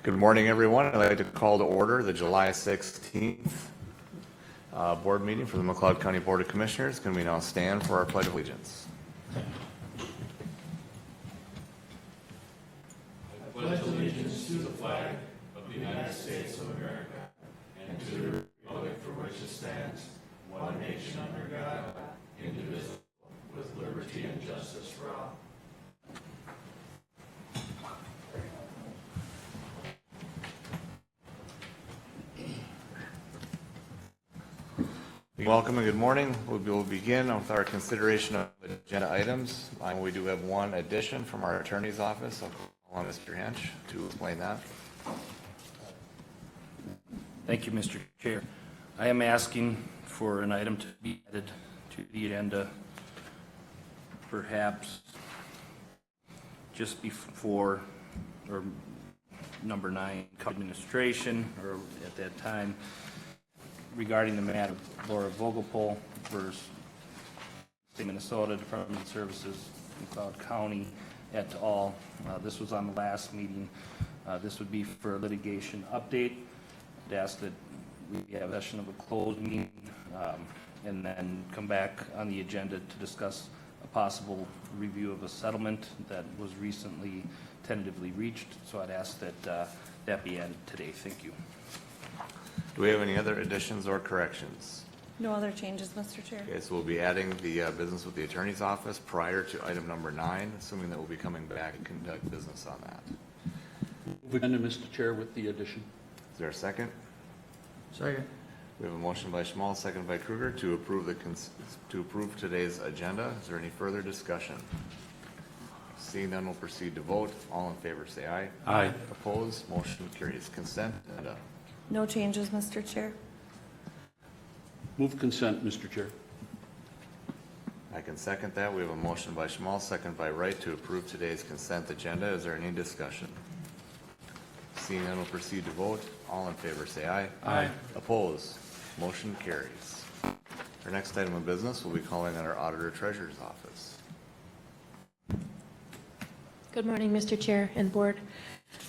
Good morning, everyone. I'd like to call to order the July 16th board meeting for the McLeod County Board of Commissioners. Can we now stand for our Pledge of Allegiance? I pledge allegiance to the flag of the United States of America and to the republic for which it stands, one nation under God, indivisible, with liberty and justice for all. Welcome and good morning. We will begin with our consideration of agenda items. We do have one addition from our attorney's office. I'll call on Mr. Hench to explain that. Thank you, Mr. Chair. I am asking for an item to be added to the agenda, perhaps just before, or number 9, administration, or at that time, regarding the matter of Laura Vogelpol versus State of Minnesota Department of Services, McLeod County et al. This was on the last meeting. This would be for a litigation update. I'd ask that we have a session of a closed meeting and then come back on the agenda to discuss a possible review of a settlement that was recently tentatively reached. So I'd ask that that be added today. Thank you. Do we have any other additions or corrections? No other changes, Mr. Chair. Okay, so we'll be adding the business with the attorney's office prior to item number 9, assuming that we'll be coming back and conduct business on that. Move agenda, Mr. Chair, with the addition. Is there a second? Second. We have a motion by Schmal, second by Kruger to approve today's agenda. Is there any further discussion? Seeing none, we'll proceed to vote. All in favor, say aye. Aye. Opposed? Motion carries. Consent agenda. No changes, Mr. Chair. Move consent, Mr. Chair. I can second that. We have a motion by Schmal, second by Wright to approve today's consent agenda. Is there any discussion? Seeing none, we'll proceed to vote. All in favor, say aye. Aye. Opposed? Motion carries. Our next item of business will be calling on our Auditor Treasurer's Office. Good morning, Mr. Chair and Board.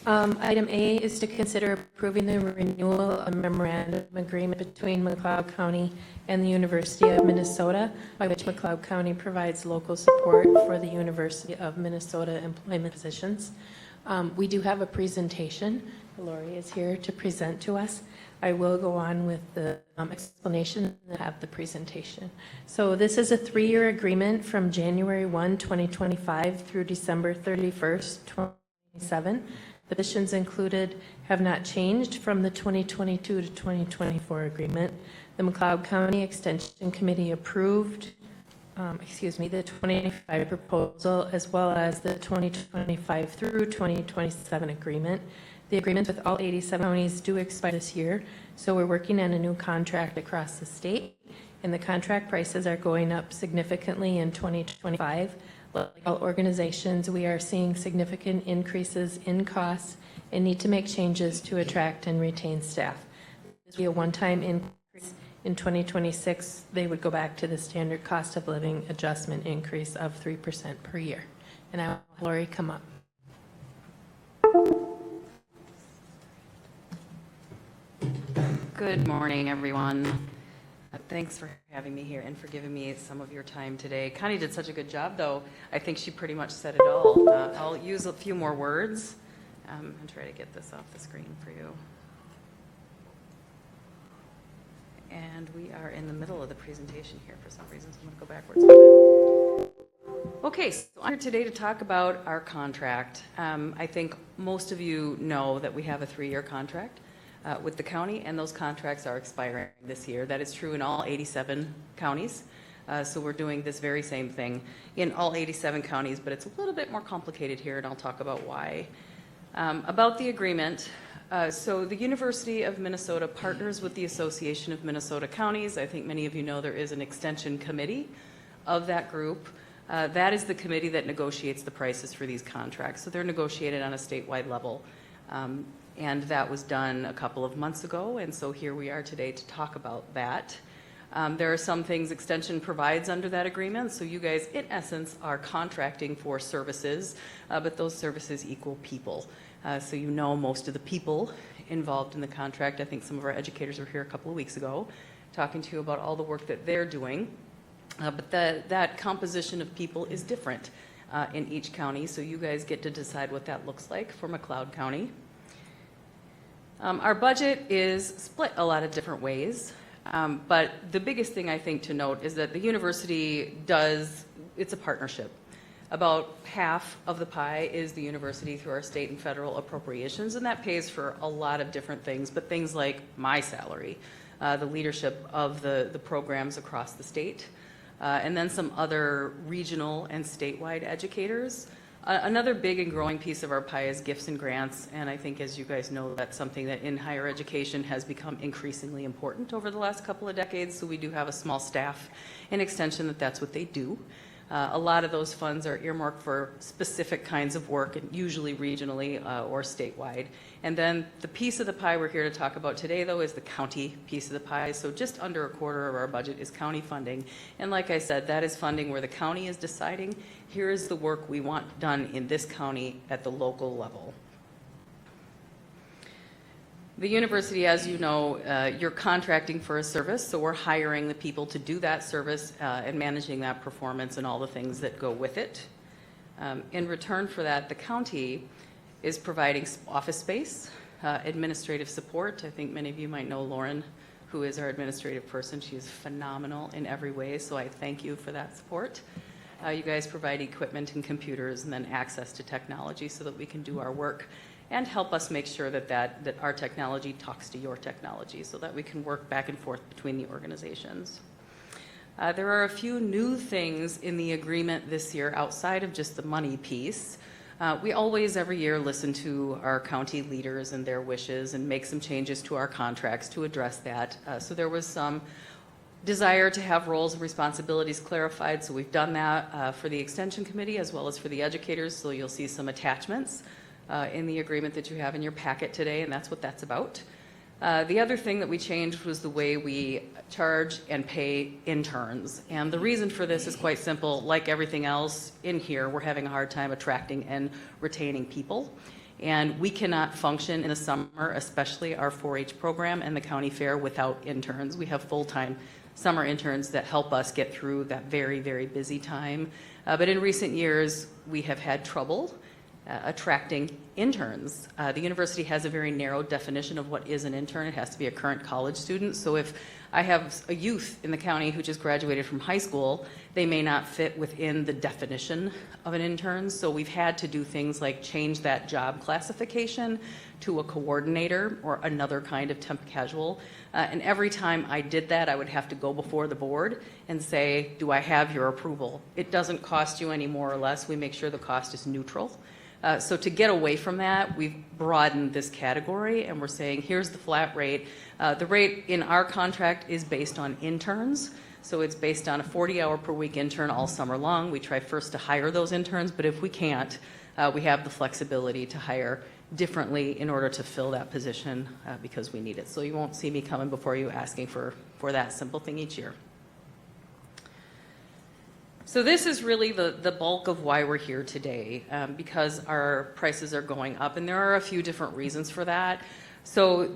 Item A is to consider approving the renewal of memorandum agreement between McLeod County and the University of Minnesota, by which McLeod County provides local support for the University of Minnesota employment positions. We do have a presentation. Lori is here to present to us. I will go on with the explanation and have the presentation. So this is a 3-year agreement from January 1, 2025 through December 31st, 2027. The positions included have not changed from the 2022 to 2024 agreement. The McLeod County Extension Committee approved the 2025 proposal as well as the 2025 through 2027 agreement. The agreements with all 87 counties do expire this year, so we're working on a new contract across the state, and the contract prices are going up significantly in 2025. Like all organizations, we are seeing significant increases in costs and need to make changes to attract and retain staff. This will be a one-time increase. In 2026, they would go back to the standard cost of living adjustment increase of 3% per year. And I will have Lori come up. Good morning, everyone. Thanks for having me here and for giving me some of your time today. Connie did such a good job, though. I think she pretty much said it all. I'll use a few more words and try to get this off the screen for you. And we are in the middle of the presentation here for some reason, so I'm going to go backwards a bit. Okay, so I'm here today to talk about our contract. I think most of you know that we have a 3-year contract with the county, and those contracts are expiring this year. That is true in all 87 counties. So we're doing this very same thing in all 87 counties, but it's a little bit more complicated here, and I'll talk about why. About the agreement, so the University of Minnesota partners with the Association of Minnesota Counties. I think many of you know there is an extension committee of that group. That is the committee that negotiates the prices for these contracts. So they're negotiated on a statewide level. And that was done a couple of months ago, and so here we are today to talk about that. There are some things Extension provides under that agreement, so you guys, in essence, are contracting for services, but those services equal people. So you know most of the people involved in the contract. I think some of our educators were here a couple of weeks ago talking to you about all the work that they're doing. But that composition of people is different in each county, so you guys get to decide what that looks like for McLeod County. Our budget is split a lot of different ways, but the biggest thing I think to note is that the university it's a partnership. About half of the pie is the university through our state and federal appropriations, and that pays for a lot of different things, but things like my salary, the leadership of the programs across the state, and then some other regional and statewide educators. Another big and growing piece of our pie is gifts and grants, and I think, as you guys know, that's something that in higher education has become increasingly important over the last couple of decades, so we do have a small staff in Extension that's what they do. A lot of those funds are earmarked for specific kinds of work, and usually regionally or statewide. And then the piece of the pie we're here to talk about today, though, is the county piece of the pie. So just under a quarter of our budget is county funding. And like I said, that is funding where the county is deciding, here is the work we want done in this county at the local level. The university, as you know, you're contracting for a service, so we're hiring the people to do that service and managing that performance and all the things that go with it. In return for that, the county is providing office space, administrative support. I think many of you might know Lauren, who is our administrative person. She is phenomenal in every way, so I thank you for that support. You guys provide equipment and computers and then access to technology so that we can do our work, and help us make sure that our technology talks to your technology so that we can work back and forth between the organizations. There are a few new things in the agreement this year outside of just the money piece. We always, every year, listen to our county leaders and their wishes and make some changes to our contracts to address that. So there was some desire to have roles and responsibilities clarified, so we've done that for the Extension Committee as well as for the educators, so you'll see some attachments in the agreement that you have in your packet today, and that's what that's about. The other thing that we changed was the way we charge and pay interns. And the reason for this is quite simple. Like everything else in here, we're having a hard time attracting and retaining people. And we cannot function in the summer, especially our 4-H program and the county fair, without interns. We have full-time summer interns that help us get through that very, very busy time. But in recent years, we have had trouble attracting interns. The university has a very narrow definition of what is an intern. It has to be a current college student. So if I have a youth in the county who just graduated from high school, they may not fit within the definition of an intern. So we've had to do things like change that job classification to a coordinator or another kind of temp casual. And every time I did that, I would have to go before the board and say, do I have your approval? It doesn't cost you any more or less. We make sure the cost is neutral. So to get away from that, we've broadened this category, and we're saying, here's the flat rate. The rate in our contract is based on interns, so it's based on a 40-hour-per-week intern all summer long. We try first to hire those interns, but if we can't, we have the flexibility to hire differently in order to fill that position because we need it. So you won't see me coming before you asking for that simple thing each year. So this is really the bulk of why we're here today, because our prices are going up, and there are a few different reasons for that. So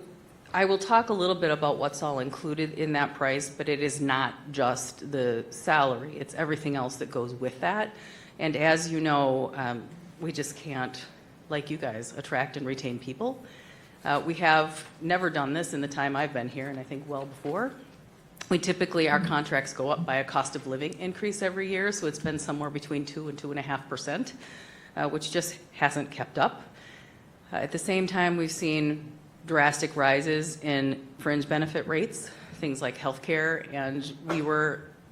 I will talk a little bit about what's all included in that price, but it is not just the salary. It's everything else that goes with that. And as you know, we just can't, like you guys, attract and retain people. We have never done this in the time I've been here, and I think well before. We typically, our contracts go up by a cost of living increase every year, so it's been somewhere between 2 and 2.5%, which just hasn't kept up. At the same time, we've seen drastic rises in fringe benefit rates, things like healthcare, and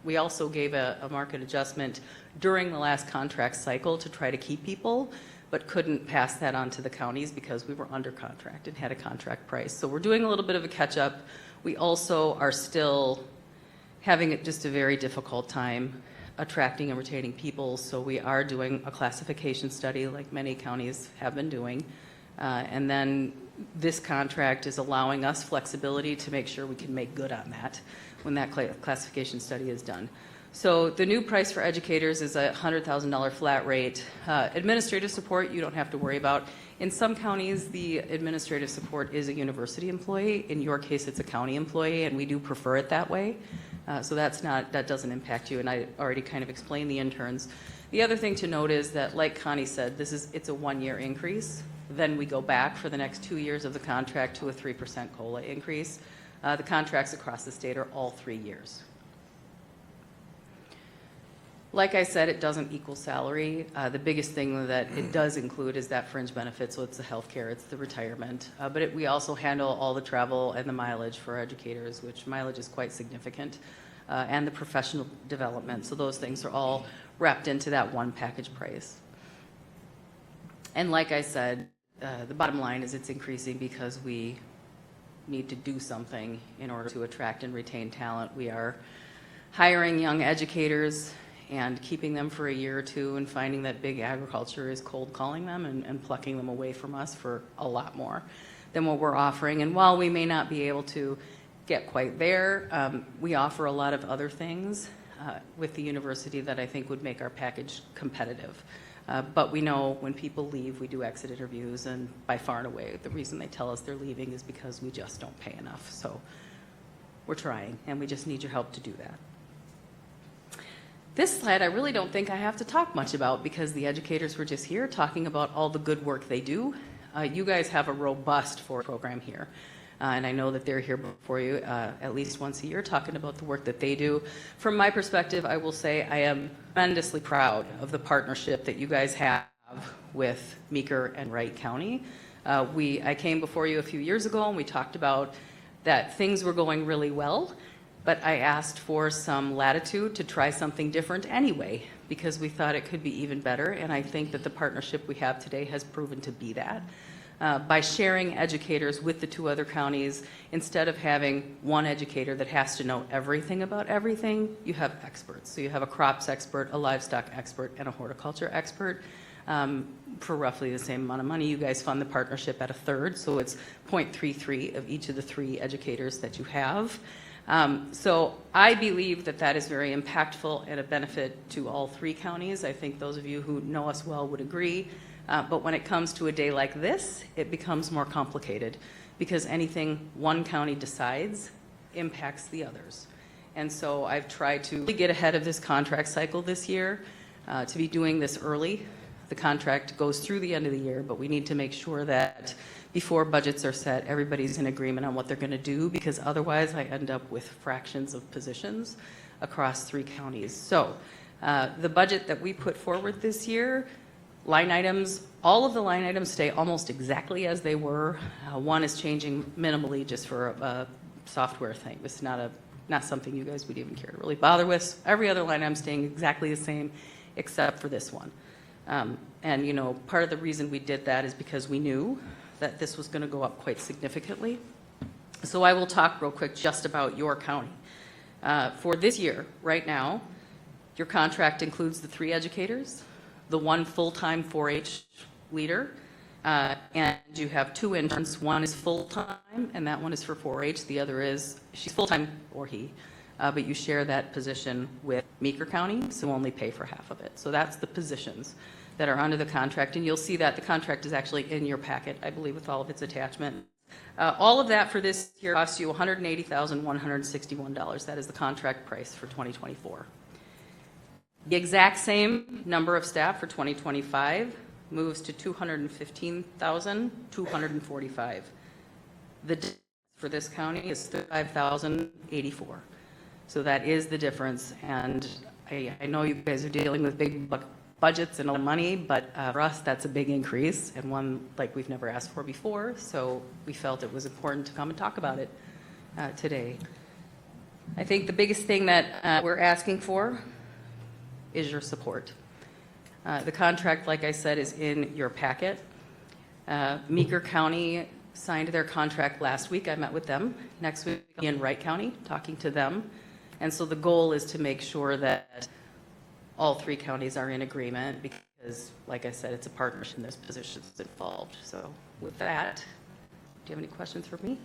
we also gave a market adjustment during the last contract cycle to try to keep people, but couldn't pass that on to the counties because we were under contract and had a contract price. So we're doing a little bit of a catch-up. We also are still having just a very difficult time attracting and retaining people, so we are doing a classification study like many counties have been doing. And then this contract is allowing us flexibility to make sure we can make good on that. when that classification study is done. So the new price for educators is a $100,000 flat rate. Administrative support, you don't have to worry about. In some counties, the administrative support is a university employee. In your case, it's a county employee, and we do prefer it that way. So that doesn't impact you, and I already kind of explained the interns. The other thing to note is that, like Connie said, it's a 1-year increase. Then we go back for the next 2 years of the contract to a 3% COLA increase. The contracts across the state are all 3 years. Like I said, it doesn't equal salary. The biggest thing that it does include is that fringe benefit, so it's the health care, it's the retirement. But we also handle all the travel and the mileage for educators, which mileage is quite significant, and the professional development. So those things are all wrapped into that one package price. And like I said, the bottom line is it's increasing because we need to do something in order to attract and retain talent. We are hiring young educators and keeping them for a year or two and finding that big agriculture is cold calling them and plucking them away from us for a lot more than what we're offering. And while we may not be able to get quite there, we offer a lot of other things with the university that I think would make our package competitive. But we know when people leave, we do exit interviews, and by far and away, the reason they tell us they're leaving is because we just don't pay enough. So we're trying, and we just need your help to do that. This slide I really don't think I have to talk much about because the educators were just here talking about all the good work they do. You guys have a robust program here. And I know that they're here before you at least once a year talking about the work that they do. From my perspective, I will say I am tremendously proud of the partnership that you guys have with Meeker and Wright County. I came before you a few years ago and we talked about that things were going really well, but I asked for some latitude to try something different anyway because we thought it could be even better, and I think that the partnership we have today has proven to be that. By sharing educators with the 2 other counties, instead of having one educator that has to know everything about everything, you have experts. So you have a crops expert, a livestock expert, and a horticulture expert. For roughly the same amount of money, you guys fund the partnership at a third, so it's 0.33 of each of the 3 educators that you have. So I believe that that is very impactful and a benefit to all 3 counties. I think those of you who know us well would agree. But when it comes to a day like this, it becomes more complicated because anything one county decides impacts the others. And so I've tried to really get ahead of this contract cycle this year, to be doing this early. The contract goes through the end of the year, but we need to make sure that before budgets are set, everybody's in agreement on what they're going to do, because otherwise I end up with fractions of positions across 3 counties. So the budget that we put forward this year, line items, all of the line items stay almost exactly as they were. One is changing minimally just for a software thing. It's not something you guys would even care to really bother with. Every other line item staying exactly the same except for this one. And you know, part of the reason we did that is because we knew that this was going to go up quite significantly. So I will talk real quick just about your county. For this year, right now, your contract includes the 3 educators, the 1 full-time 4-H leader, and you have 2 interns. One is full-time, and that one is for 4-H. The other she's full-time, or he, but you share that position with Meeker County, so only pay for half of it. So that's the positions that are under the contract, and you'll see that the contract is actually in your packet, I believe, with all of its attachments. All of that for this year costs you $180,161. That is the contract price for 2024. The exact same number of staff for 2025 moves to $215,245. The difference for this county is $35,084. So that is the difference, and I know you guys are dealing with big budgets and a lot of money, but for us that's a big increase and one like we've never asked for before, so we felt it was important to come and talk about it today. I think the biggest thing that we're asking for is your support. The contract, like I said, is in your packet. Meeker County signed their contract last week. I met with them. Next week, I'll be in Wright County talking to them. And so the goal is to make sure that all 3 counties are in agreement because, like I said, it's a partnership and there's positions involved. So with that, do you have any questions for me?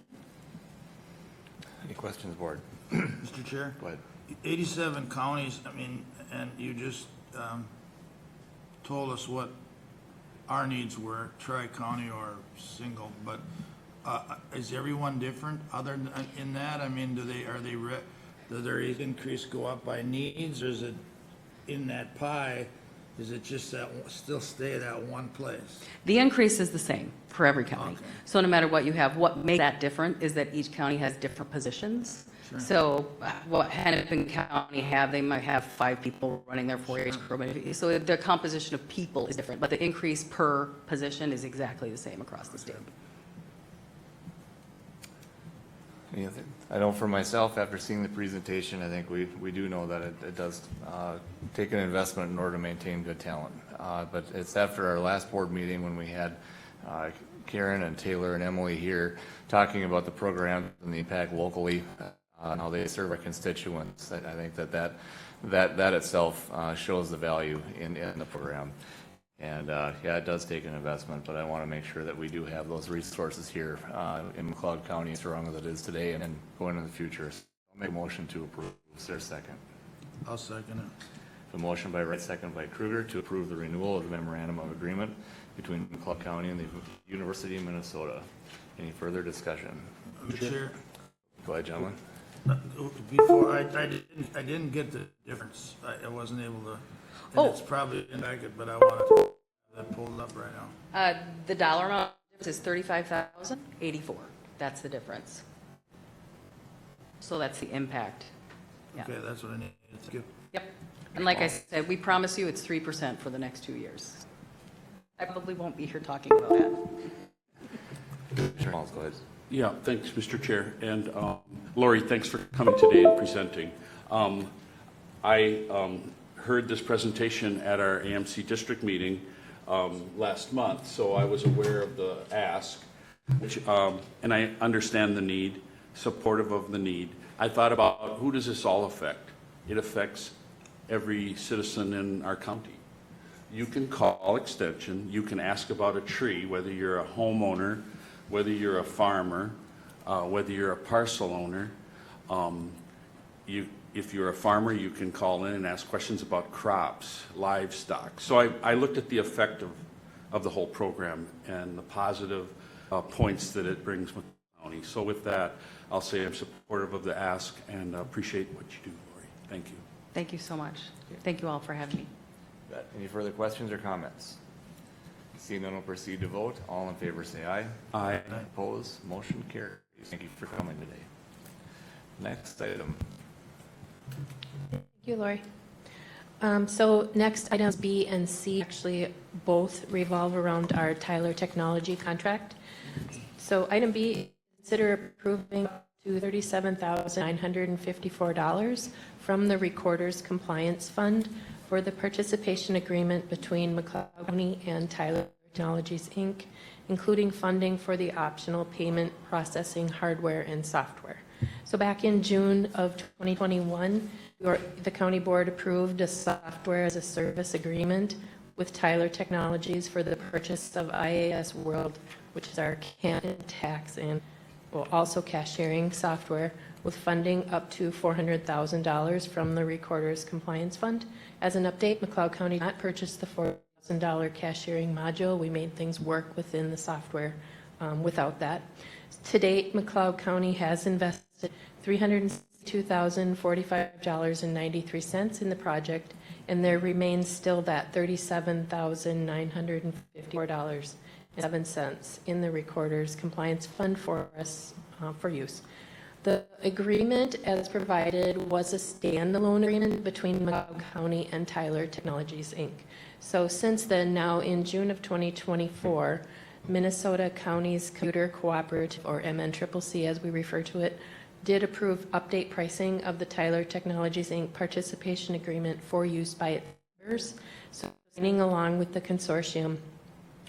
Any questions, board? Mr. Chair? Go ahead. 87 counties, I mean, and you just told us what our needs were, tri-county or single, but is everyone different other than in that? I mean, do their increase go up by needs, or is it in that pie, is it just that, still stay that one place? The increase is the same for every county. Okay. So no matter what you have, what makes that different is that each county has different positions. Sure. So what Hennepin County have, they might have 5 people running their 4-H program. So the composition of people is different, but the increase per position is exactly the same across the state. Anything? I know for myself, after seeing the presentation, I think we do know that it does take an investment in order to maintain good talent. But it's after our last board meeting when we had Karen and Taylor and Emily here talking about the program and the impact locally and how they serve our constituents. I think that itself shows the value in the program. And yeah, it does take an investment, but I want to make sure that we do have those resources here in McLeod County, as strong as it is today and going into the future. So I'll make a motion to approve. Is there a second? I'll second it. A motion by Wright, second by Kruger to approve the renewal of the memorandum of agreement between McLeod County and the University of Minnesota. Any further discussion? Mr. Chair, Go ahead, gentlemen. before, I didn't get the difference. I wasn't able to, and Oh. it's probably in packet, but I wanted to have that pulled up right now. The dollar amount is $35,084. That's the difference. So that's the impact. Yeah. Okay, that's what I needed. Thank you. Yep. And like I said, we promise you it's 3% for the next 2 years. I probably won't be here talking about that. Sure. Go ahead. Yeah, thanks, Mr. Chair. And Lori, thanks for coming today and presenting. I heard this presentation at our AMC district meeting last month, so I was aware of the ask, which, and I understand the need, supportive of the need. I thought about, who does this all affect? It affects every citizen in our county. You can call Extension, you can ask about a tree, whether you're a homeowner, whether you're a farmer, whether you're a parcel owner. If you're a farmer, you can call in and ask questions about crops, livestock. So I looked at the effect of the whole program and the positive points that it brings with the county. So with that, I'll say I'm supportive of the ask and appreciate what you do, Lori. Thank you. Thank you so much. Thank you all for having me. Any further questions or comments? Seeing none, we'll proceed to vote. All in favor, say aye. Aye. Opposed, motion carries. Thank you for coming today. Next item. Thank you, Lori. So next, items B and C actually both revolve around our Tyler Technology contract. So item B, consider approving to $37,954 from the Recorder's Compliance Fund for the participation agreement between McLeod County and Tyler Technologies, Inc., including funding for the optional payment processing hardware and software. So back in June of 2021, the county board approved a software as a service agreement with Tyler Technologies for the purchase of IAS World, which is our Canton tax and also cashiering software, with funding up to $400,000 from the Recorder's Compliance Fund. As an update, McLeod County did not purchase the $4,000 cashiering module. We made things work within the software without that. To date, McLeod County has invested $362,045.93 in the project, and there remains still that $37,954.07 in the Recorder's Compliance Fund for us for use. The agreement as provided was a standalone agreement between McLeod County and Tyler Technologies, Inc. So since then, now in June of 2024, Minnesota County's Computer Cooperative, or MNCCC as we refer to it, did approve update pricing of the Tyler Technologies, Inc. participation agreement for use by its members. So signing along with the consortium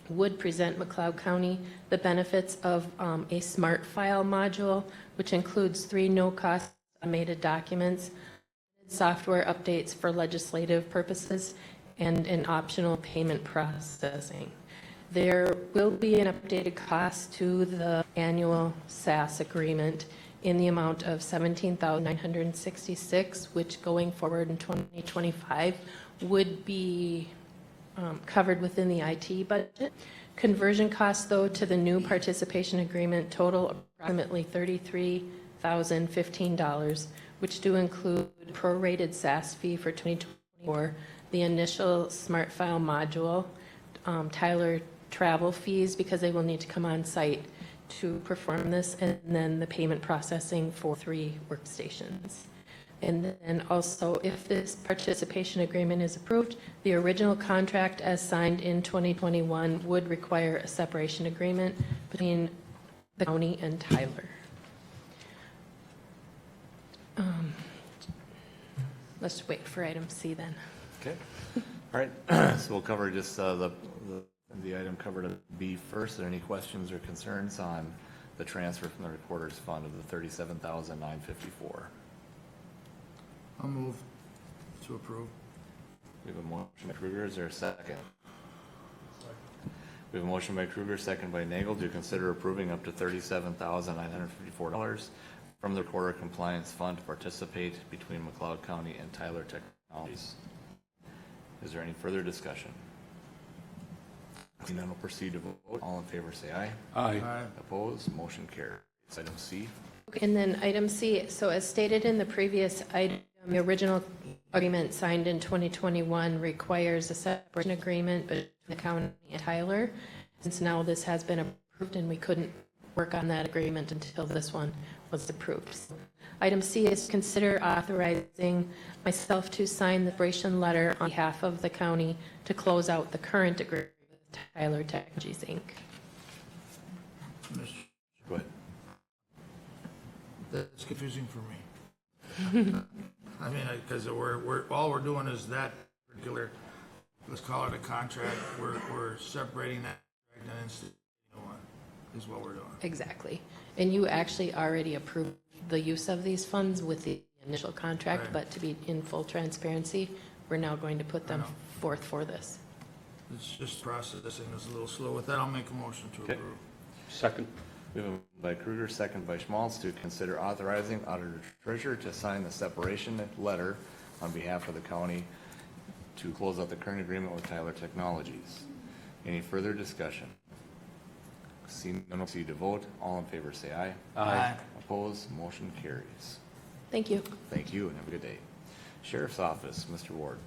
would present McLeod County the benefits of a smart file module, which includes 3 no-cost automated documents, software updates for legislative purposes, and an optional payment processing. There will be an updated cost to the annual SaaS agreement, in the amount of $17,966, which going forward in 2025 would be covered within the IT budget. Conversion costs, though, to the new participation agreement total approximately $33,015, which do include prorated SaaS fee for 2024, the initial smart file module, Tyler travel fees because they will need to come on site to perform this, and then the payment processing for 3 workstations. And then also, if this participation agreement is approved, the original contract as signed in 2021 would require a separation agreement between the county and Tyler. Let's wait for item C then. Okay. All right, so we'll cover just the item covered at B first. Are there any questions or concerns on the transfer from the recorder's fund of the $37,954? I'll move to approve. We have a motion by Kruger. Is there a second? We have a motion by Kruger, second by Nagel, to consider approving up to $37,954 from the Recorder Compliance Fund to participate between McLeod County and Tyler Technologies. Is there any further discussion? Seeing none, we'll proceed to vote. All in favor, say aye. Aye. Opposed? Motion carries. Item C. And then item C, so as stated in the previous item, the original agreement signed in 2021 requires a separation agreement between the county and Tyler. Since now this has been approved and we couldn't work on that agreement until this one was approved. So item C is consider authorizing myself to sign the separation letter on behalf of the county to close out the current agreement with Tyler Technologies, Inc. Go ahead. That's confusing for me. I mean, because we're all we're doing is that particular, let's call it a contract. We're separating that contract and instituting one is what we're doing. Exactly. And you actually already approved the use of these funds with the initial contract, Right. but to be in full transparency, we're now going to put them forth for this. It's just processing is a little slow. With that, I'll make a motion to Okay. approve. Second. We have a motion by Kruger, second by Schmaltz, to consider authorizing auditor treasurer to sign the separation letter on behalf of the county to close out the current agreement with Tyler Technologies. Any further discussion? Seeing none, we'll proceed to vote. All in favor, say aye. Aye. Opposed? Motion carries. Thank you. Thank you, and have a good day. Sheriff's Office, Mr. Ward.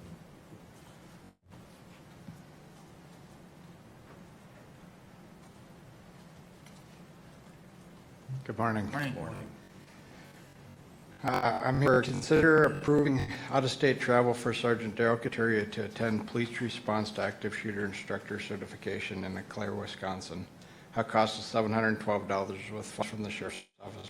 Good morning. Morning. I'm here to consider approving out-of-state travel for Sergeant Darrell Kateria to attend Police Response to Active Shooter Instructor Certification in Clare, Wisconsin. Our cost is $712 with funds from the Sheriff's Office.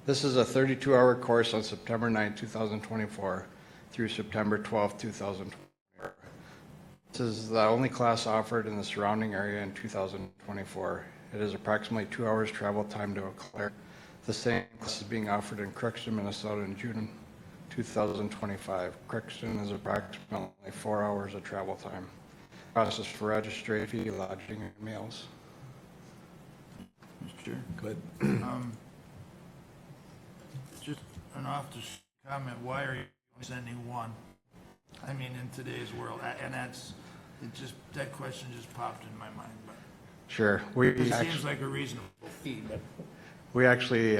This is a 32-hour course on September 9, 2024 through September 12, 2024. This is the only class offered in the surrounding area in 2024. It is approximately 2 hours travel time to Eau Claire. The same class is being offered in Crookston, Minnesota in June 2025. Crookston is approximately 4 hours of travel time. Process for registration, fee, lodging, and meals. Mr. Chair. Go ahead. Just an comment, why are you only sending one? I mean, in today's world, and that question just popped in my mind, but Sure. it seems like a reasonable fee, but. We actually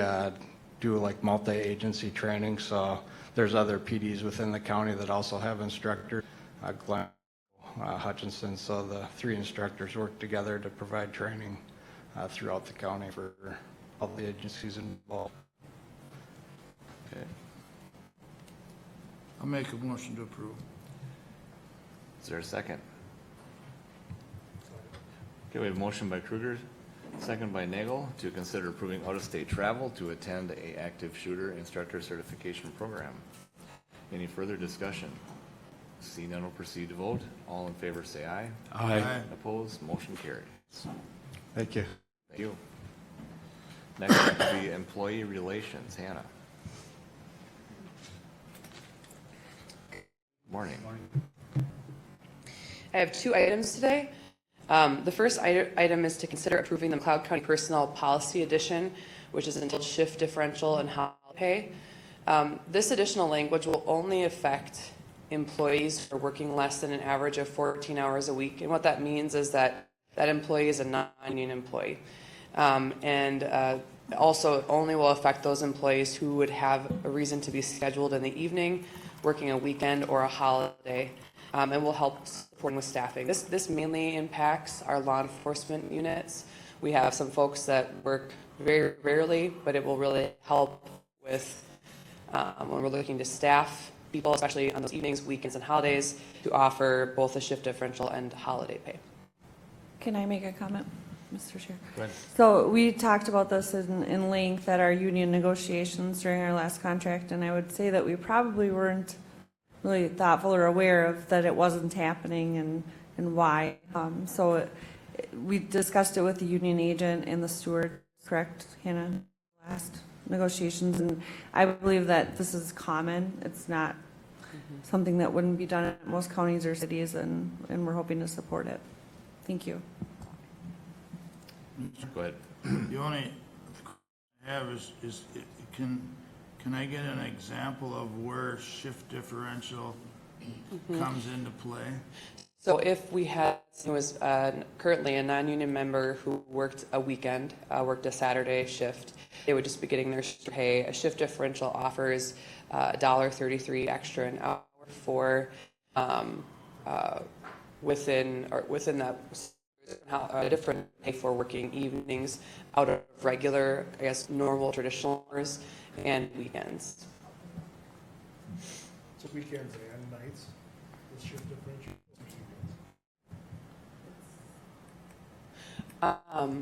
do like multi-agency training, so there's other PDs within the county that also have instructors, Glenn, Hutchinson, so the 3 instructors work together to provide training throughout the county for all the agencies involved. Okay. I'll make a motion to approve. Is there a second? Okay, we have a motion by Kruger, second by Nagel, to consider approving out-of-state travel to attend a active shooter instructor certification program. Any further discussion? Seeing none, we'll proceed to vote. All in favor, say aye. Aye. Opposed? Motion carries. Thank you. Thank you. Next up will be employee relations. Hannah. Morning. I have 2 items today. The first item is to consider approving the McLeod County Personnel Policy Edition, which is entitled shift differential and holiday pay. This additional language will only affect employees who are working less than an average of 14 hours a week. And what that means is that that employee is a non-union employee. Also, it only will affect those employees who would have a reason to be scheduled in the evening, working a weekend or a holiday, and will help supporting with staffing. This mainly impacts our law enforcement units. We have some folks that work very rarely, but it will really help with when we're looking to staff people, especially on those evenings, weekends, and holidays, to offer both a shift differential and holiday pay. Can I make a comment, Mr. Chair? Go ahead. So we talked about this in length at our union negotiations during our last contract, and I would say that we probably weren't really thoughtful or aware of that it wasn't happening and why. We discussed it with the union agent and the steward, correct, Hannah, last negotiations, and I believe that this is common. It's not something that wouldn't be done in most counties or cities, and we're hoping to support it. Thank you. Go ahead. The only I have is can I get an example of where shift differential comes into play? So if we had, who was currently a non-union member who worked a weekend, worked a Saturday shift, they would just be getting their shift pay. A shift differential offers $1.33 extra an hour for within that a different pay for working evenings out of regular, I guess, normal traditional hours and weekends. So weekends and nights, the shift differential.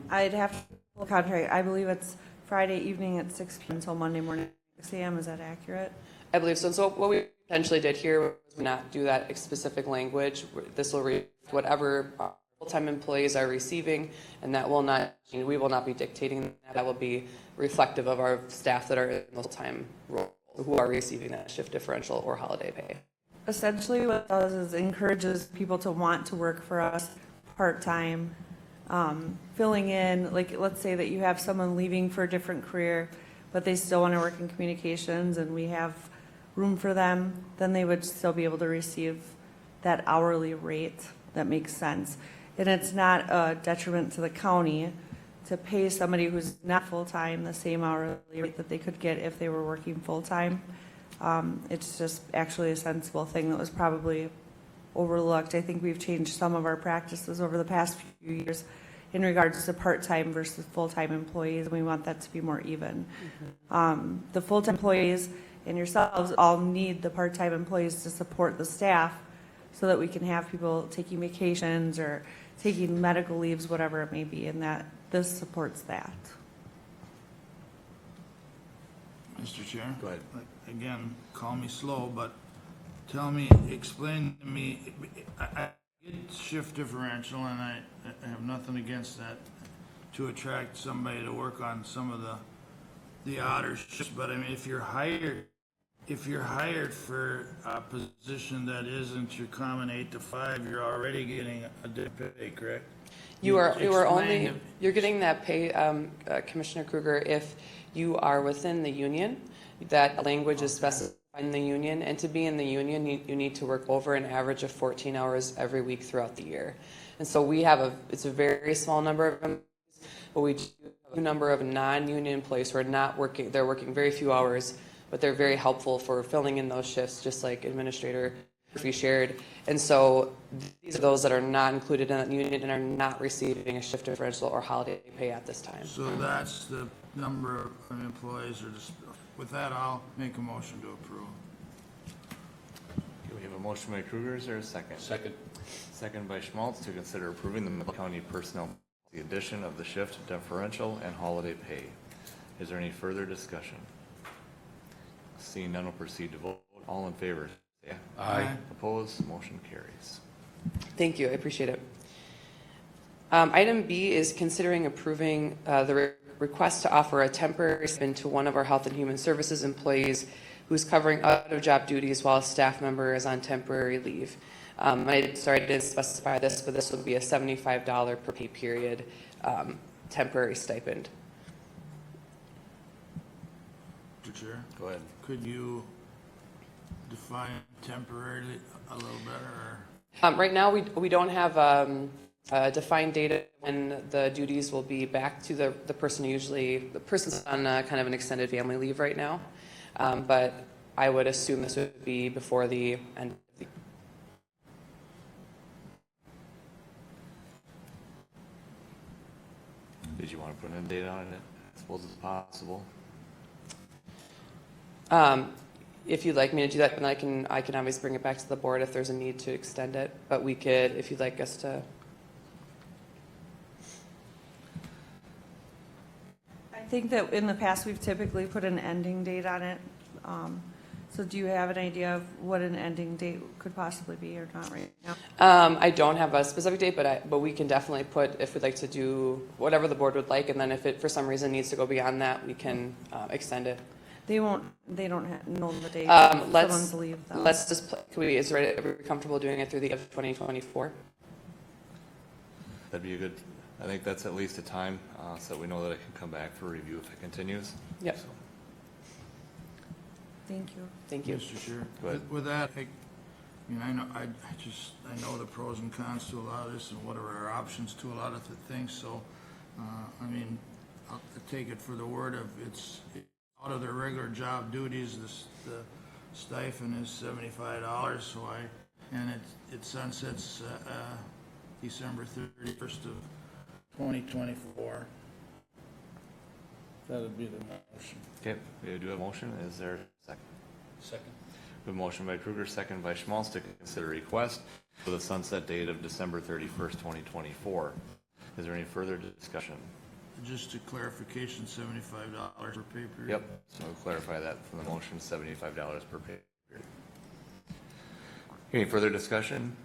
I'd have to pull the contract. I believe it's Friday evening at 6 p.m. until Monday morning at 6 a.m. Is that accurate? I believe so. And so what we potentially did here was not do that specific language. This will reflect whatever full-time employees are receiving, and that will not, we will not be dictating that. That will be reflective of our staff that are in those full-time roles who are receiving that shift differential or holiday pay. Essentially what it does is encourages people to want to work for us part-time, filling in, like let's say that you have someone leaving for a different career, but they still want to work in communications and we have room for them, then they would still be able to receive that hourly rate that makes sense. And it's not a detriment to the county to pay somebody who's not full-time the same hourly rate that they could get if they were working full-time. It's just actually a sensible thing that was probably overlooked. I think we've changed some of our practices over the past few years in regards to part-time versus full-time employees, and we want that to be more even. The full-time employees and yourselves all need the part-time employees to support the staff so that we can have people taking vacations or taking medical leaves, whatever it may be, and that this supports that. Mr. Chair? Go ahead. Again, call me slow, but explain to me, I get shift differential and I have nothing against that to attract somebody to work on some of the odder shifts, but I mean, if you're hired for a position that isn't your common 8 to 5, you're already getting a dip pay, correct? You're getting that pay, Commissioner Kruger, if you are within the union. That language is specified in the union, and to be in the union, you need to work over an average of 14 hours every week throughout the year. And so we have it's a very small number of employees, but we do have a number of non-union employees who are not working. They're working very few hours, but they're very helpful for filling in those shifts, just like Administrator Murphy shared. And so these are those that are not included in that union and are not receiving a shift differential or holiday pay at this time. So that's the number of employees, or just, with that, I'll make a motion to approve. Okay, we have a motion by Kruger. Is there a second? Second. Second by Schmaltz to consider approving the McLeod County personnel, the addition of the shift differential and holiday pay. Is there any further discussion? Seeing none, will proceed to vote. All in favor, say aye. Aye. Opposed, motion carries. Thank you, I appreciate it. Item B is considering approving the request to offer a temporary stipend to one of our Health and Human Services employees who's covering other job duties while a staff member is on temporary leave. I didn't specify this, but this would be a $75 per pay period temporary stipend. Mr. Chair, Go ahead. could you define temporarily a little better, or? Right now, we don't have defined data when the duties will be back to the person the person's on kind of an extended family leave right now. But I would assume this would be before the end of the Did you want to put an end date on it? I suppose it's possible. If you'd like me to do that, then I can obviously bring it back to the board if there's a need to extend it. But we could, if you'd like us to. I think that in the past, we've typically put an ending date on it. So do you have an idea of what an ending date could possibly be or not right now? I don't have a specific date, but we can definitely put, if we'd like to do whatever the board would like, and then if it for some reason needs to go beyond that, we can extend it. They don't know the date. Let's Someone's leave though. let's just are we comfortable doing it through the end of 2024? That'd be a good, I think that's at least a time, so that we know that it can come back for review if it continues. Yep. So, Thank you. Thank you. Mr. Chair, Go ahead. with that, I know the pros and cons to a lot of this and what are our options to a lot of the things, so, I'll take it for the word of it's out of their regular job duties, the stipend is $75, so and it sunsets, December 31st of 2024. That would be the motion. Okay, we do have a motion. Is there a second? Second. We have a motion by Kruger, second by Schmaltz to consider request for the sunset date of December 31st, 2024. Is there any further discussion? Just a clarification, $75 per pay period. Yep, so we'll clarify that from the motion, $75 per pay period. Any further discussion?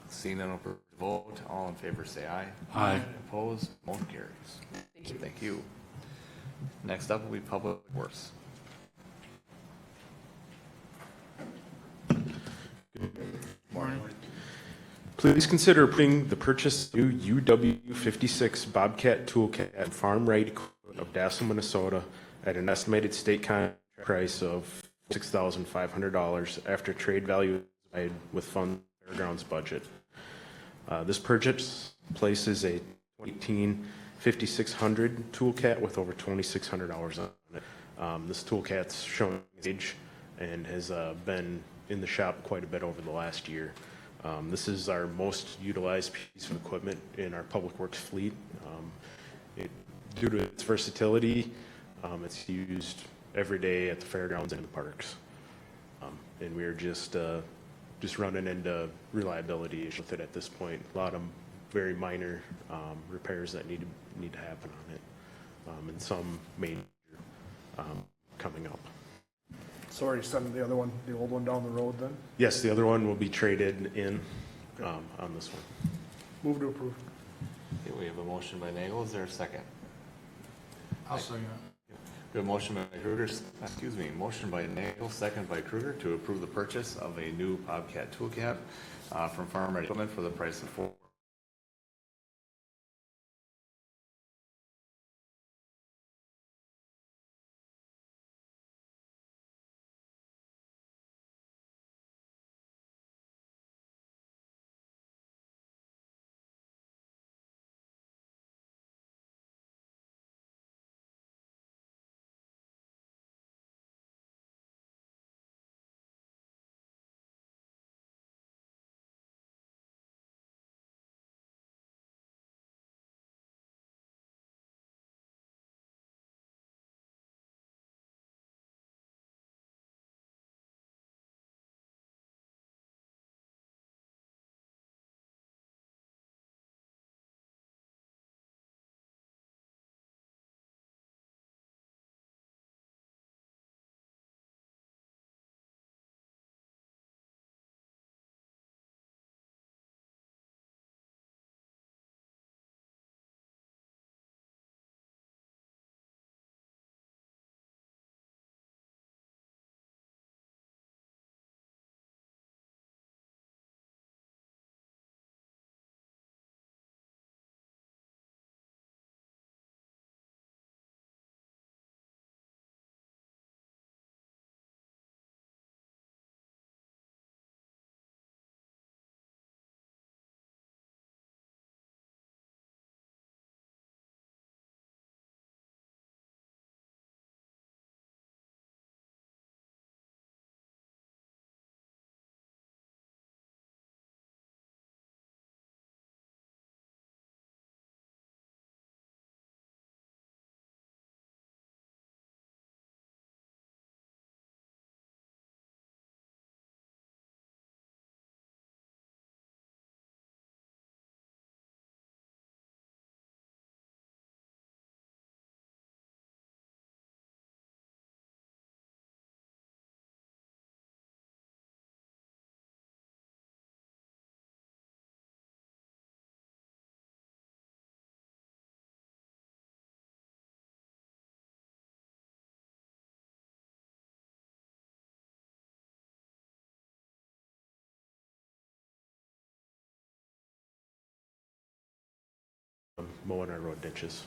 Seeing none, we'll vote. All in favor say aye. Aye. Opposed? Motion carries. Thank you. Next up will be Public Works. Morning. Please consider approving the purchase of new UW56 Bobcat Toolcat and farm right equipment of Dassel, Minnesota at an estimated state contract price of $6,500 after trade value is with funds in the fairgrounds budget. This purchase places a 2018 5600 Toolcat with over 2,600 hours on it. This Toolcat's showing its age and has been in the shop quite a bit over the last year. This is our most utilized piece of equipment in our public works fleet. Due to its versatility, it's used every day at the fairgrounds and the parks. And we're just running into reliability issues with it at this point. A lot of very minor repairs that need to happen on it, and some major coming up. So already sending the other one, the old one down the road then? Yes, the other one will be traded in on this one. Move to approve. Okay, we have a motion by Nagel. Is there a second? I'll second it. We have a motion by Kruger, motion by Nagel, second by Kruger to approve the purchase of a new Bobcat Toolcat from Farm Ready Equipment for the price of mowing our road ditches.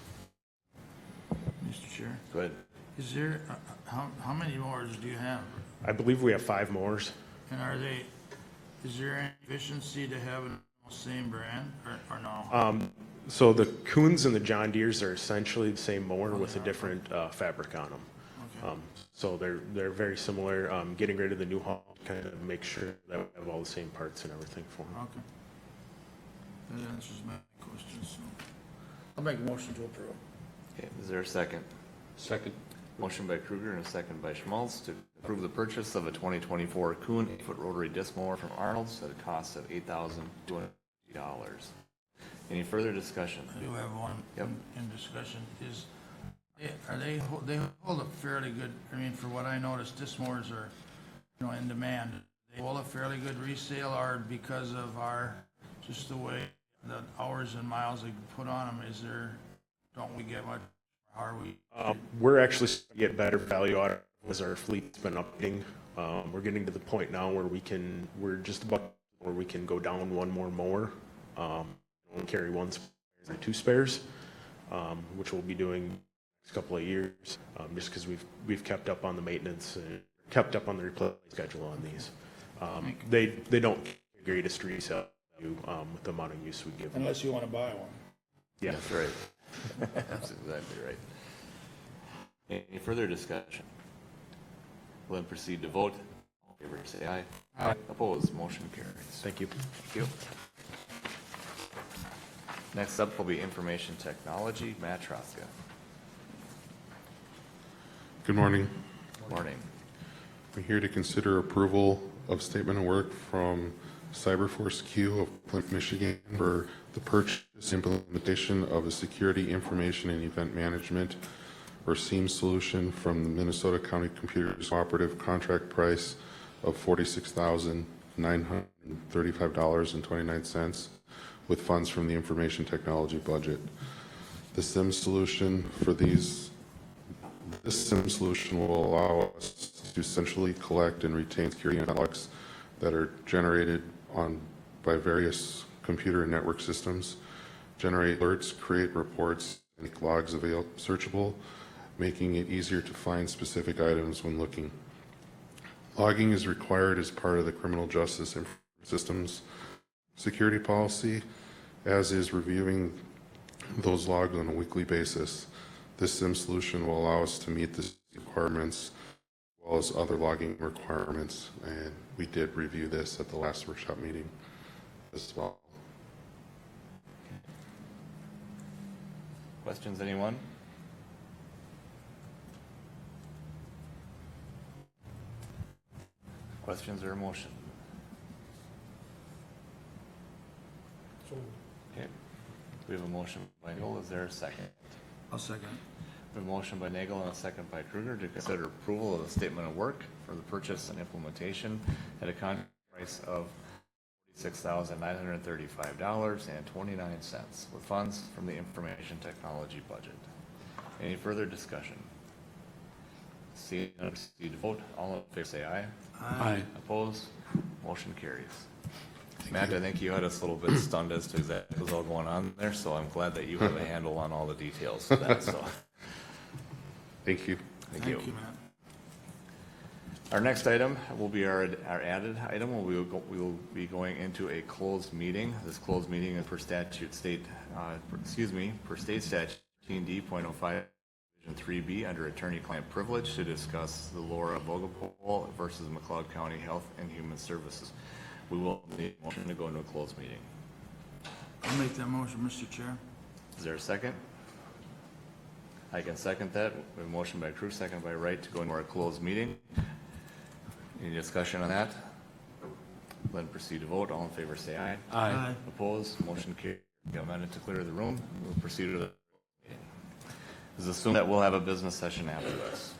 Mr. Chair, Go ahead. is there, how many mowers do you have? I believe we have 5 mowers. And is there any efficiency to having the same brand or no? So the Coons and the John Deeres are essentially the same mower with a different fabric on them. Okay. So they're very similar. Getting rid of the new haul, kind of make sure that we have all the same parts and everything for them. Okay. That answers my question, so. I'll make a motion to approve. Okay, is there a second? Second. Motion by Kruger and a second by Schmaltz to approve the purchase of a 2024 Kuhn 8-foot rotary disc mower from Arnold's at a cost of $8,250. Any further discussion? I do have one Yep. in discussion, they hold a fairly good, I mean, for what I noticed, disc mowers are, in demand. They hold a fairly good resale, or because of just the way the hours and miles they put on them, don't we get much, how are we? We're actually starting to get better value out of it as our fleet's been updating. We're getting to the point now where we're just about where we can go down one more mower, and carry 1 spare or 2 spares, which we'll be doing next couple of years, just because we've kept up on the maintenance and kept up on the replacement schedule on these. They don't get the greatest resale value with the amount of use we give them. Unless you want to buy one. Yeah. That's right. That's exactly right. Any further discussion? We'll then proceed to vote. All in favor, say aye. Aye. Opposed, motion carries. Thank you. Thank you. Next up will be information technology. Matt Troska. Good morning. Morning. We're here to consider approval of statement of work from Cyberforce Q of Plymouth, Michigan for the purchase and implementation of a security information and event management or SIEM solution from the Minnesota County Computers Cooperative contract price of $46,935.29 with funds from the information technology budget. The SIM solution This SIM solution will allow us to centrally collect and retain security logs that are generated by various computer and network systems, generate alerts, create reports, and make logs searchable, making it easier to find specific items when looking. Logging is required as part of the criminal justice systems security policy, as is reviewing those logs on a weekly basis. This SIM solution will allow us to meet the requirements as well as other logging requirements, and we did review this at the last workshop meeting as well. Questions, anyone? Questions or a motion? Okay. We have a motion by Nagel. Is there a second? I'll second. We have a motion by Nagel and a second by Kruger to consider approval of the statement of work for the purchase and implementation at a contract price of $46,935.29 with funds from the information technology budget. Any further discussion? Seeing none, proceed to vote. All in favor say aye. Aye. Opposed? Motion carries. Matt, I think you had us a little bit stunned as to exactly what was all going on there, so I'm glad that you have a handle on all the details of that, so. Thank you. Thank you. Matt. Our next item will be our added item. We will be going into a closed meeting. This closed meeting is per state statute 18D.05 Division 3B under attorney-client privilege to discuss the Laura Vogel versus McLeod County Health and Human Services. We will need a motion to go into a closed meeting. I'll make that motion, Mr. Chair. Is there a second? I can second that. We have a motion by Crew, second by Wright to go into our closed meeting. Any discussion on that? Then proceed to vote. All in favor say aye. Aye. Opposed? Motion carried. We have a minute to clear the room. We'll proceed to the meeting. It's assumed that we'll have a business session after this.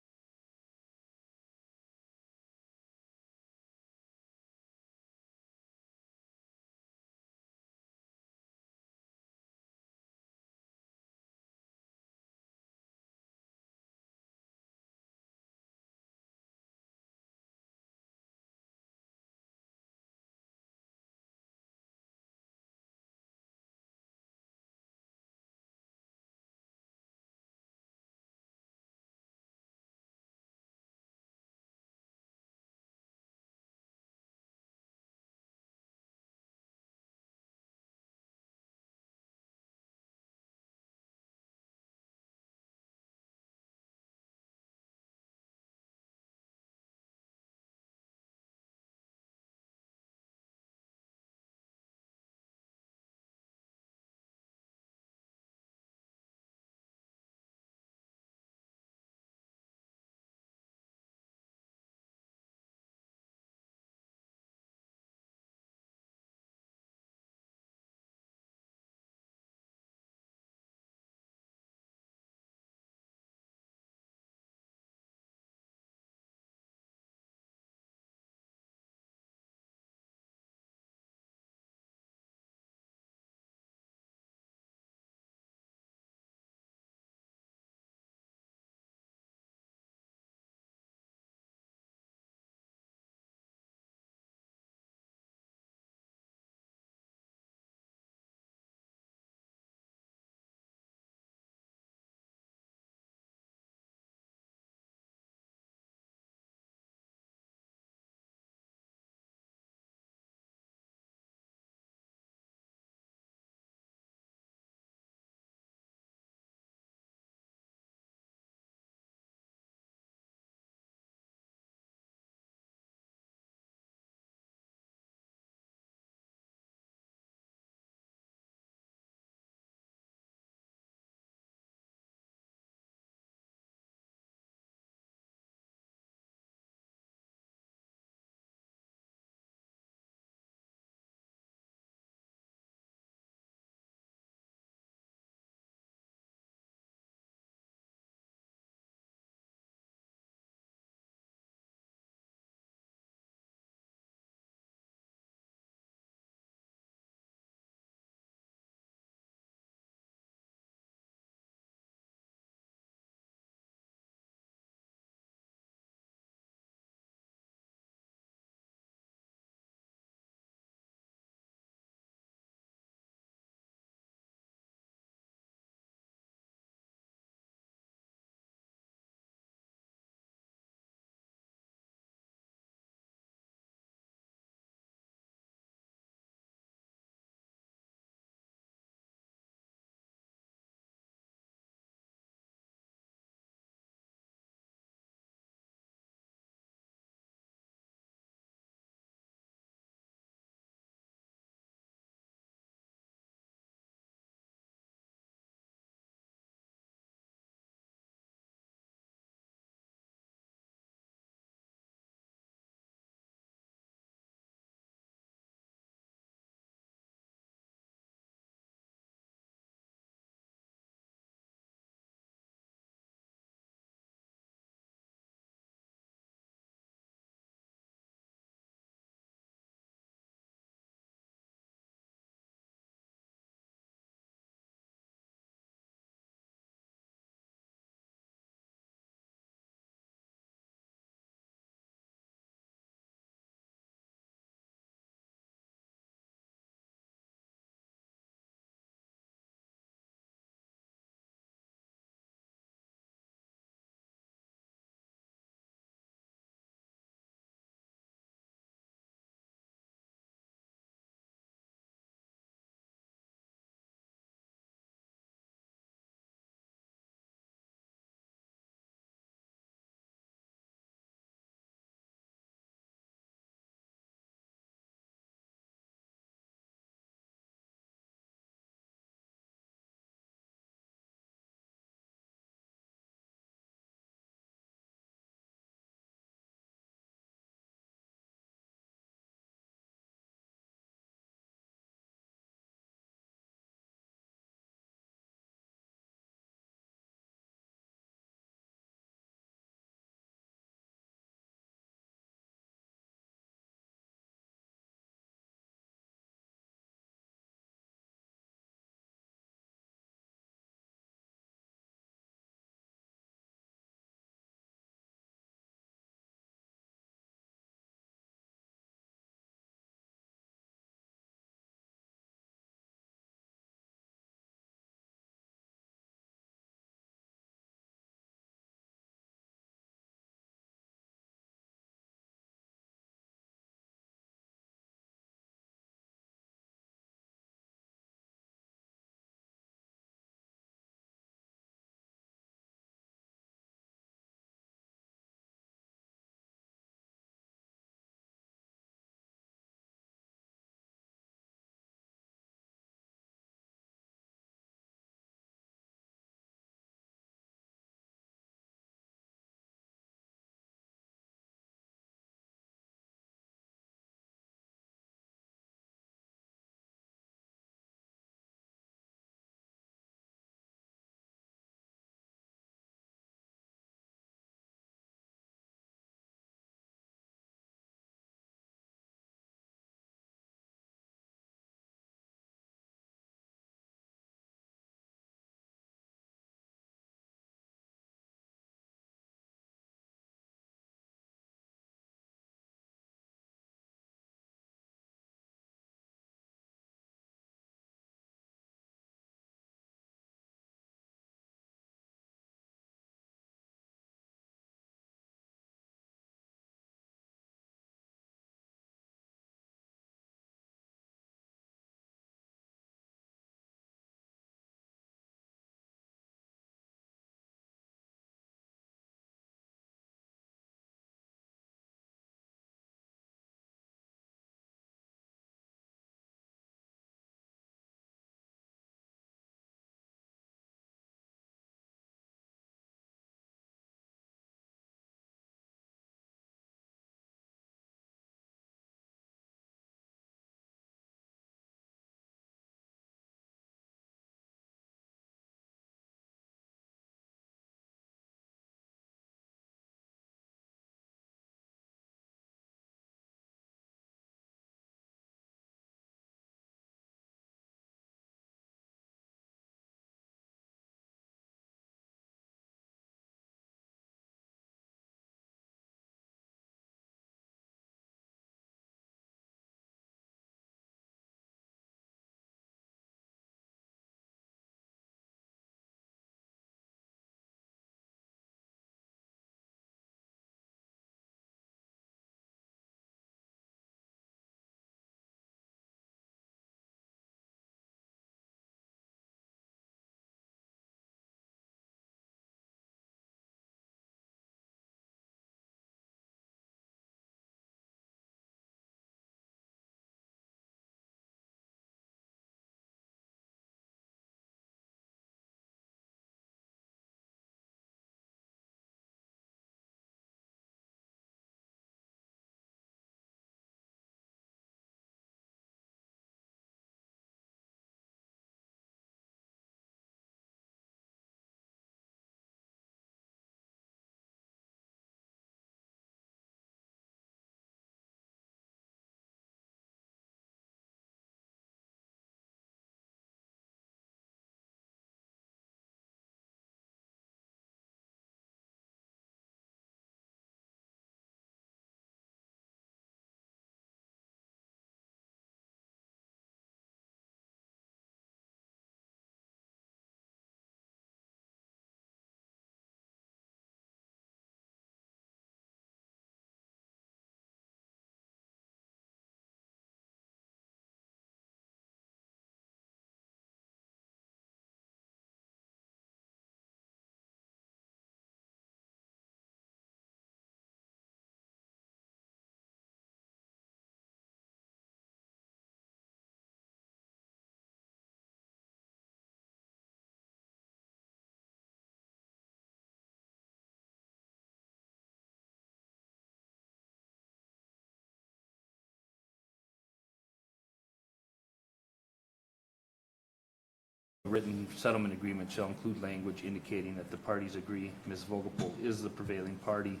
written settlement agreement shall include language indicating that the parties agree Ms. Vogelpohl is the prevailing party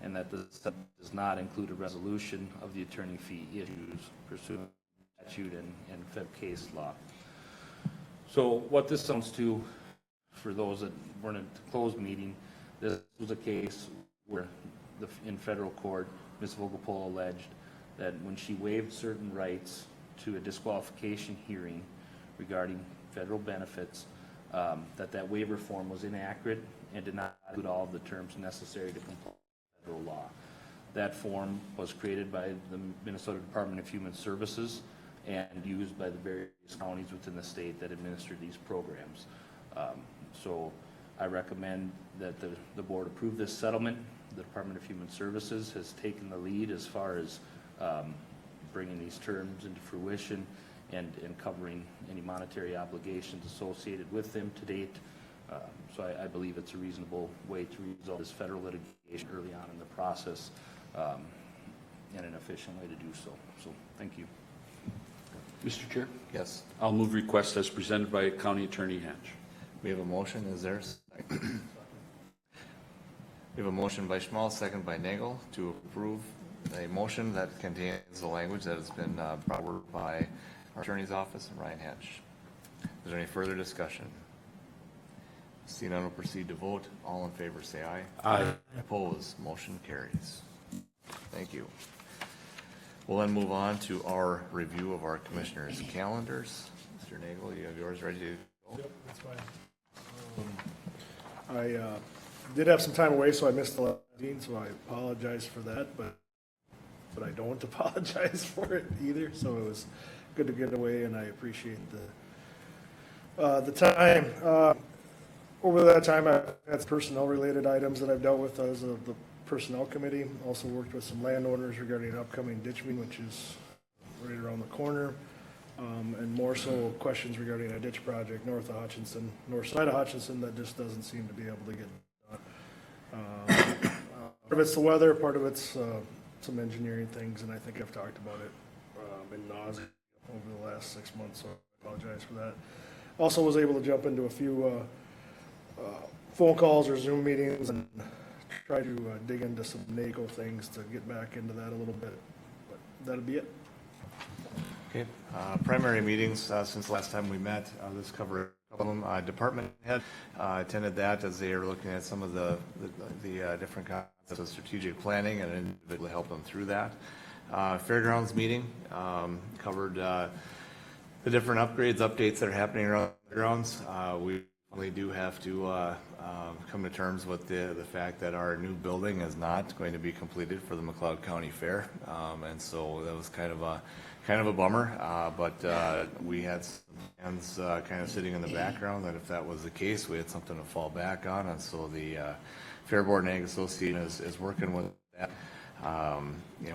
and that the settlement does not include a resolution of the attorney fee issues pursuant to statute and fed case law. So what this sounds to, for those that weren't at the closed meeting, this was a case where in federal court, Ms. Vogelpohl alleged that when she waived certain rights to a disqualification hearing regarding federal benefits, that waiver form was inaccurate and did not include all of the terms necessary to comply with federal law. That form was created by the Minnesota Department of Human Services and used by the various counties within the state that administer these programs. So I recommend that the board approve this settlement. The Department of Human Services has taken the lead as far as bringing these terms into fruition and covering any monetary obligations associated with them to date. So I believe it's a reasonable way to resolve this federal litigation early on in the process and an efficient way to do so. So thank you. Mr. Chair, Yes. I'll move request as presented by County Attorney Hatch. We have a motion. Is there a second? We have a motion by Schmal, second by Nagel, to approve a motion that contains the language that has been brought forward by our attorney's office and Ryan Hatch. Is there any further discussion? Seeing none, we'll proceed to vote. All in favor say aye. Aye. Opposed, motion carries. Thank you. We'll then move on to our review of our commissioners' calendars. Mr. Nagel, you have yours ready to go? Yep, that's fine. I did have some time away, so I missed the last meeting, so I apologize for that, but I don't apologize for it either, so it was good to get away, and I appreciate the time. Over that time, I've had personnel-related items that I've dealt with as of the Personnel Committee. Also worked with some landowners regarding an upcoming ditch meeting, which is right around the corner. And more so questions regarding a ditch project north side of Hutchinson that just doesn't seem to be able to get done. Part of it's the weather, part of it's some engineering things, and I think I've talked about it in nausea over the last 6 months, so I apologize for that. Also was able to jump into a few phone calls or Zoom meetings and try to dig into some NACO things to get back into that a little bit, but that'll be it. Okay, primary meetings since last time we met, this covered a couple of them. Department head attended that as they were looking at some of the different concepts of strategic planning and individually help them through that. Fairgrounds meeting covered the different updates that are happening around the fairgrounds. We really do have to come to terms with the fact that our new building is not going to be completed for the McLeod County Fair, and so that was kind of a bummer, but we had some plans kind of sitting in the background that if that was the case, we had something to fall back on, and so the Fair Board and Ag Association is working with that.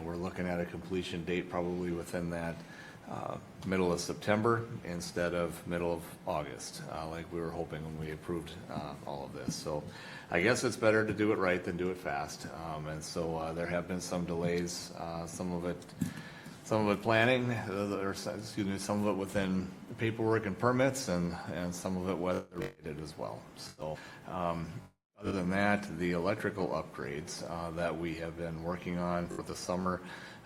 We're looking at a completion date probably within that middle of September instead of middle of August, like we were hoping when we approved all of this. So I guess it's better to do it right than do it fast, and so there have been some delays, some of it planning, or some of it within paperwork and permits, and some of it weather related as well. So other than that, the electrical upgrades that we have been working on for the summer,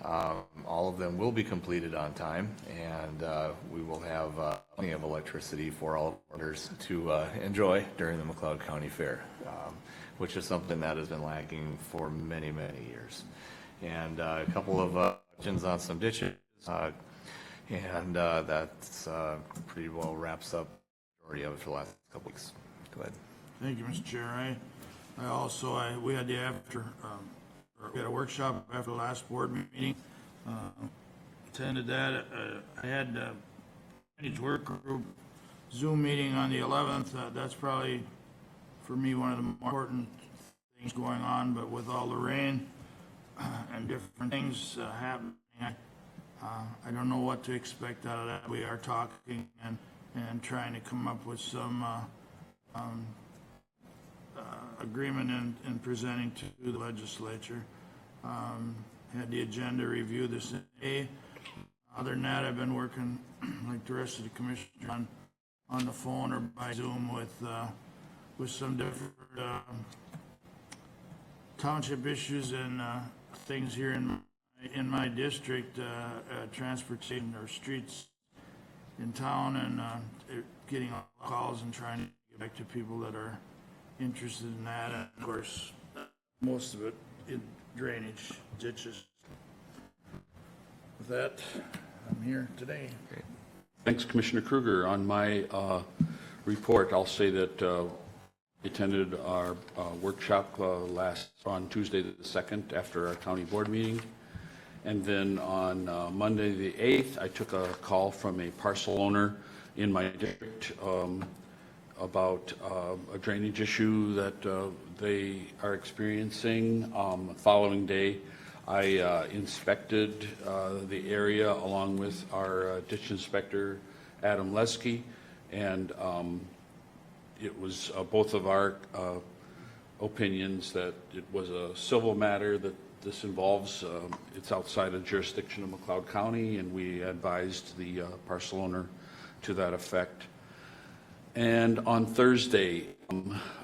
all of them will be completed on time, and we will have plenty of electricity for all of our owners to enjoy during the McLeod County Fair, which is something that has been lacking for many, many years. And a couple of questions on some ditches, and that's pretty well wraps up the majority of it for the last couple weeks. Go ahead. Thank you, Mr. Chair. We had we had a workshop after the last board meeting. Attended that. I had each work group Zoom meeting on the 11th. That's probably for me one of the more important things going on. But with all the rain and different things happening, I don't know what to expect out of that. We are talking and trying to come up with some agreement and presenting to the legislature. Had the agenda review this day. Other than that, I've been working like the rest of the commission on on the phone or by Zoom with some different township issues and things here in my district, transportation or streets in town, and getting calls and trying to get back to people that are interested in that, and of course, most of it in drainage ditches. With that, I'm here today. Thanks, Commissioner Kruger. On my report, I'll say that I attended our workshop on Tuesday the 2nd after our county board meeting. And then on Monday the 8th, I took a call from a parcel owner in my district about a drainage issue that they are experiencing. Following day, I inspected the area along with our ditch inspector, Adam Lesky, and it was both of our opinions that it was a civil matter that this involves. It's outside of jurisdiction of McLeod County, and we advised the parcel owner to that effect. And on Thursday,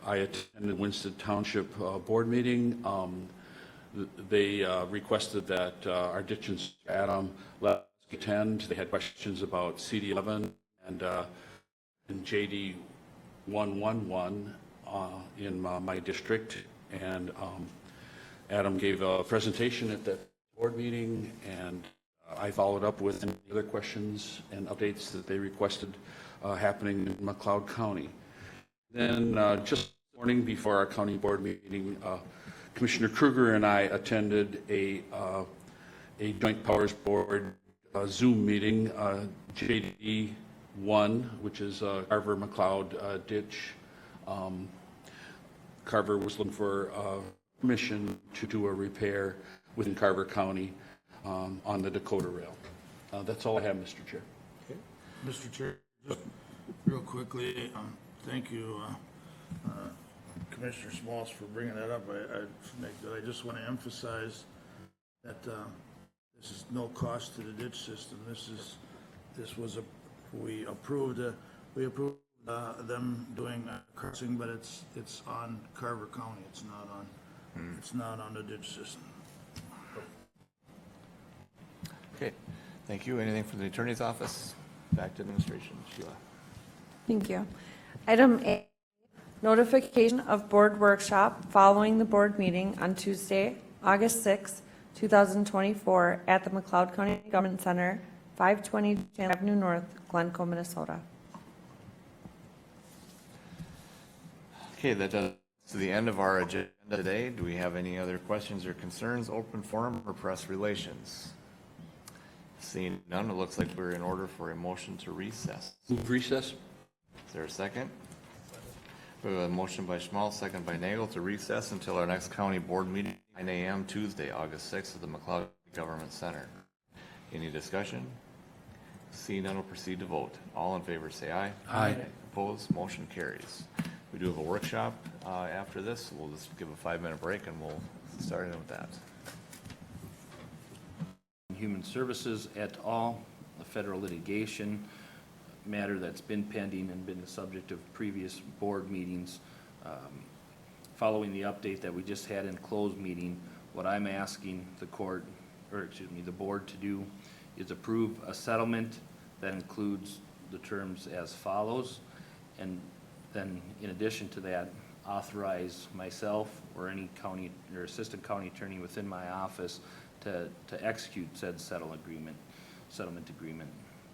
I attended Winston Township board meeting. They requested that our ditch inspector, Adam Lesky, attend. They had questions about CD11 and JD 111 in my district, and Adam gave a presentation at that board meeting, and I followed up with any other questions and updates that they requested happening in McLeod County. Then just this morning before our county board meeting, Commissioner Kruger and I attended a Joint Powers Board Zoom meeting, JD1, which is Carver McLeod ditch. Carver was looking for permission to do a repair within Carver County on the Dakota Rail. That's all I have, Mr. Chair. Okay. Mr. Chair, just real quickly, thank you, Commissioner Smalls, for bringing that up. I just want to emphasize that this is no cost to the ditch system. We approved them doing crossing, but it's on Carver County. It's not on the ditch system. Okay, thank you. Anything from the attorney's office? Back to administration. Sheila. Thank you. Item A, notification of board workshop following the board meeting on Tuesday, August 6, 2024, at the McLeod County Government Center, 520 Chandler Avenue North, Glencoe, Minnesota. Okay, that does to the end of our agenda today. Do we have any other questions or concerns, open forum or press relations? Seeing none, it looks like we're in order for a motion to recess. Move recess. Is there a second? We have a motion by Schmal, second by Nagel to recess until our next county board meeting, 9 a.m. Tuesday, August 6th at the McLeod Government Center. Any discussion? Seeing none, will proceed to vote. All in favor say aye. Aye. Opposed, motion carries. We do have a workshop after this. We'll just give a 5-minute break and we'll start in with that. Human Services et al., a federal litigation matter that's been pending and been the subject of previous board meetings. Following the update that we just had in closed meeting, what I'm asking the board to do is approve a settlement that includes the terms as follows, and then in addition to that, authorize myself or any county or assistant county attorney within my office to execute said settlement agreement.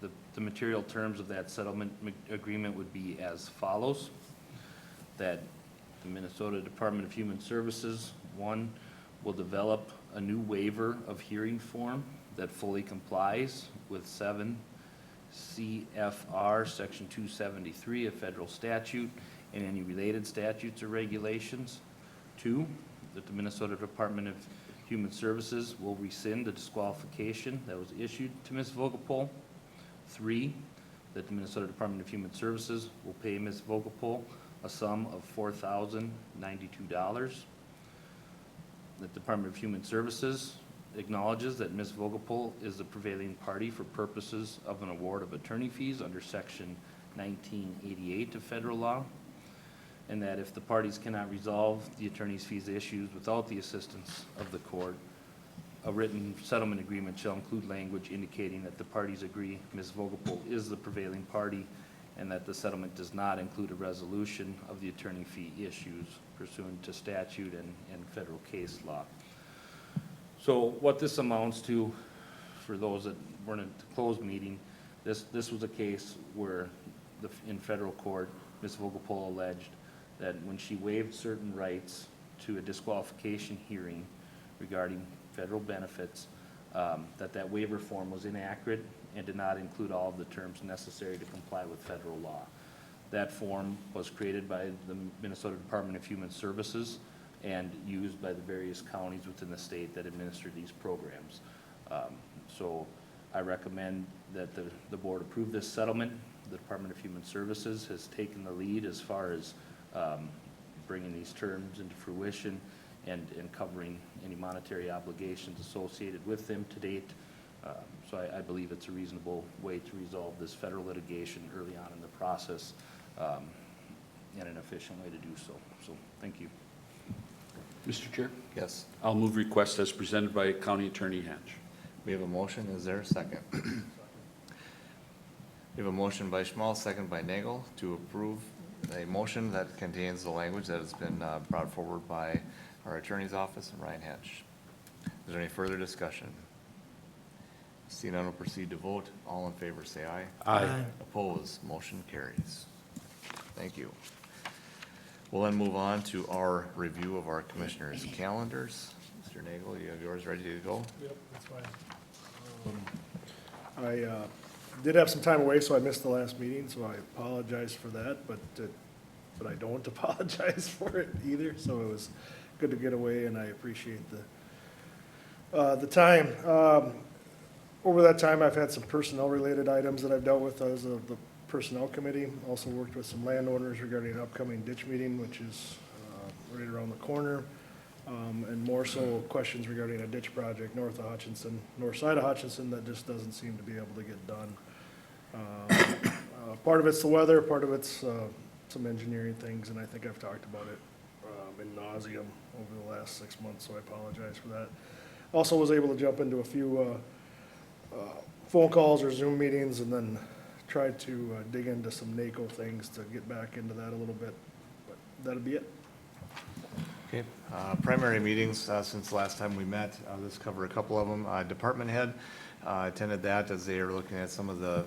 The material terms of that settlement agreement would be as follows: that the Minnesota Department of Human Services, 1, will develop a new waiver of hearing form that fully complies with 7 CFR Section 273 of federal statute and any related statutes or regulations. 2, that the Minnesota Department of Human Services will rescind the disqualification that was issued to Ms. Vogelpohl. 3, that the Minnesota Department of Human Services will pay Ms. Vogelpohl a sum of $4,092. The Department of Human Services acknowledges that Ms. Vogelpohl is the prevailing party for purposes of an award of attorney fees under Section 1988 of federal law, and that if the parties cannot resolve the attorney's fees issues without the assistance of the court, a written settlement agreement shall include language indicating that the parties agree Ms. Vogelpohl is the prevailing party and that the settlement does not include a resolution of the attorney fee issues pursuant to statute and federal case law. So what this amounts to, for those that weren't at the closed meeting, this was a case where in federal court, Ms. Vogelpohl alleged that when she waived certain rights to a disqualification hearing regarding federal benefits, that waiver form was inaccurate and did not include all of the terms necessary to comply with federal law. That form was created by the Minnesota Department of Human Services and used by the various counties within the state that administer these programs. So I recommend that the board approve this settlement. The Department of Human Services has taken the lead as far as bringing these terms into fruition and covering any monetary obligations associated with them to date. So I believe it's a reasonable way to resolve this federal litigation early on in the process and an efficient way to do so. So thank you. Mr. Chair, Yes. I'll move request as presented by County Attorney Hatch. We have a motion. Is there a second? We have a motion by Schmal, second by Nagel, to approve a motion that contains the language that has been brought forward by our attorney's office and Ryan Hatch. Is there any further discussion? Seeing none, we'll proceed to vote. All in favor, say aye. Aye. Opposed, motion carries. Thank you. We'll then move on to our review of our commissioners' calendars. Mr. Nagel, you have yours ready to go? Yep, that's fine. I did have some time away, so I missed the last meeting, so I apologize for that, but I don't apologize for it either, so it was good to get away, and I appreciate the time. Over that time, I've had some personnel-related items that I've dealt with as of the Personnel Committee. Also worked with some landowners regarding an upcoming ditch meeting, which is right around the corner. And more so questions regarding a ditch project north side of Hutchinson, that just doesn't seem to be able to get done. Part of it's the weather, part of it's some engineering things, and I think I've talked about it in nauseam over the last 6 months, so I apologize for that. Also was able to jump into a few phone calls or Zoom meetings, and then tried to dig into some NACO things to get back into that a little bit, but that'll be it. Okay, primary meetings since the last time we met, let's cover a couple of them. Department head attended that as they are looking at some of the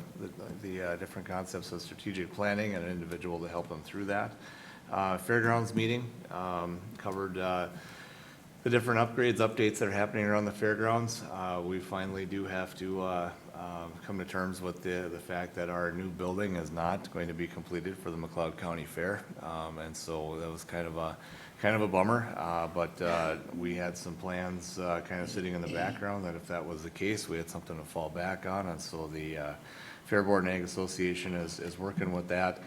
different concepts of strategic planning and an individual to help them through that. Fairgrounds meeting covered the different updates that are happening around the fairgrounds. We finally do have to come to terms with the fact that our new building is not going to be completed for the McLeod County Fair, and so that was kind of a bummer, but we had some plans kind of sitting in the background that if that was the case, we had something to fall back on, and so the Fair Board and Ag Association is working with that.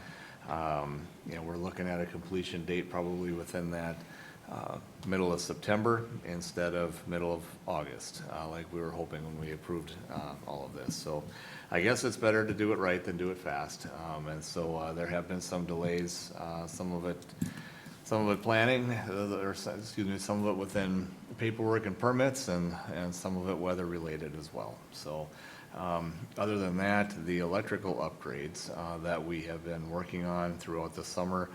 We're looking at a completion date probably within that middle of September instead of middle of August, like we were hoping when we approved all of this. So I guess it's better to do it right than do it fast, and so there have been some delays, some of it planning, or some of it within paperwork and permits, and some of it weather related as well. So other than that, the electrical upgrades that we have been working on throughout the summer,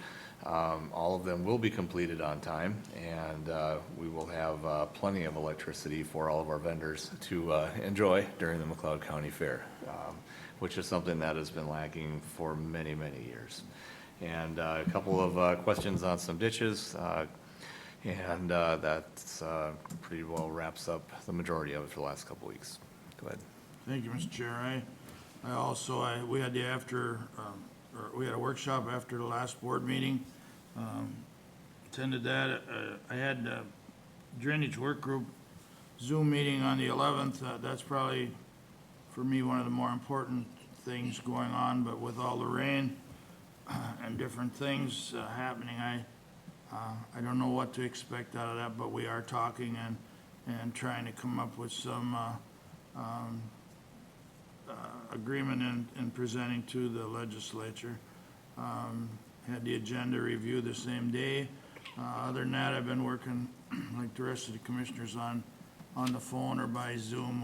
all of them will be completed on time, and we will have plenty of electricity for all of our vendors to enjoy during the McLeod County Fair, which is something that has been lacking for many, many years. And a couple of questions on some ditches, and that's pretty well wraps up the majority of it for the last couple weeks. Go ahead. Thank you, Mr. Chair. We had we had a workshop after the last board meeting. Attended that. I had drainage work group Zoom meeting on the 11th. That's probably, for me, one of the more important things going on, but with all the rain and different things happening, I don't know what to expect out of that, but we are talking and trying to come up with some agreement in presenting to the legislature. Had the agenda review the same day. Other than that, I've been working, like the rest of the commissioners, on the phone or by Zoom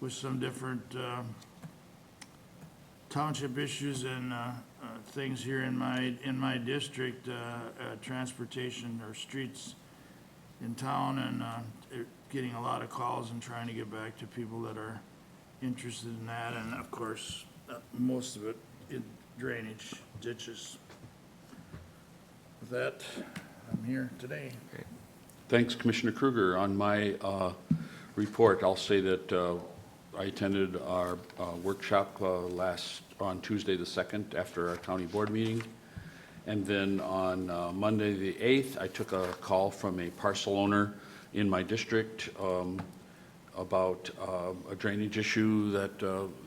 with some different township issues and things here in my district, transportation or streets in town, and getting a lot of calls and trying to get back to people that are interested in that, and of course, most of it in drainage ditches. With that, I'm here today. Thanks, Commissioner Kruger. On my report, I'll say that I attended our workshop on Tuesday the 2nd after our county board meeting. And then on Monday the 8th, I took a call from a parcel owner in my district about a drainage issue that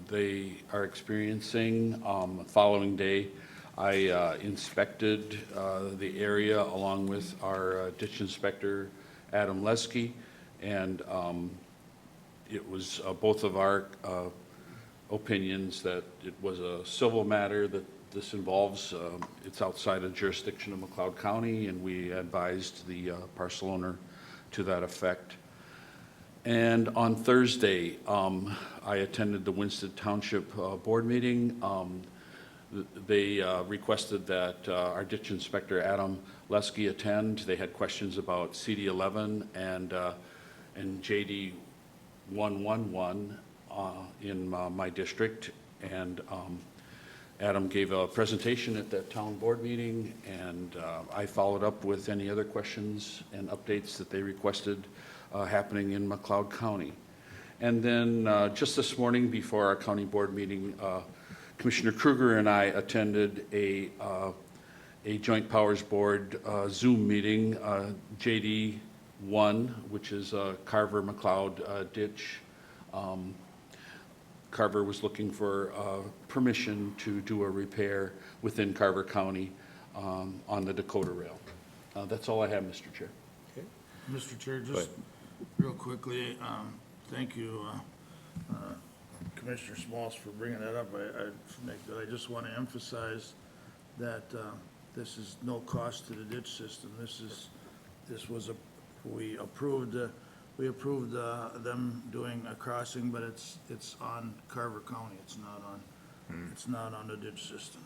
they are experiencing. The following day, I inspected the area along with our ditch inspector, Adam Lesky, and it was both of our opinions that it was a civil matter that this involves. It's outside of jurisdiction of McLeod County, and we advised the parcel owner to that effect. And on Thursday, I attended the Winston Township board meeting. They requested that our ditch inspector, Adam Lesky, attend. They had questions about CD 11 and JD 111 in my district. And Adam gave a presentation at that town board meeting, and I followed up with any other questions and updates that they requested happening in McLeod County. And then just this morning before our county board meeting, Commissioner Kruger and I attended a Joint Powers Board Zoom meeting, JD 1, which is Carver McLeod ditch. Carver was looking for permission to do a repair within Carver County on the Dakota Rail. That's all I have, Mr. Chair. Mr. Chair, just real quickly, thank you, Commissioner Smalls, for bringing that up. I just want to emphasize that this is no cost to the ditch system. We approved them doing a crossing, but it's on Carver County. It's not on the ditch system.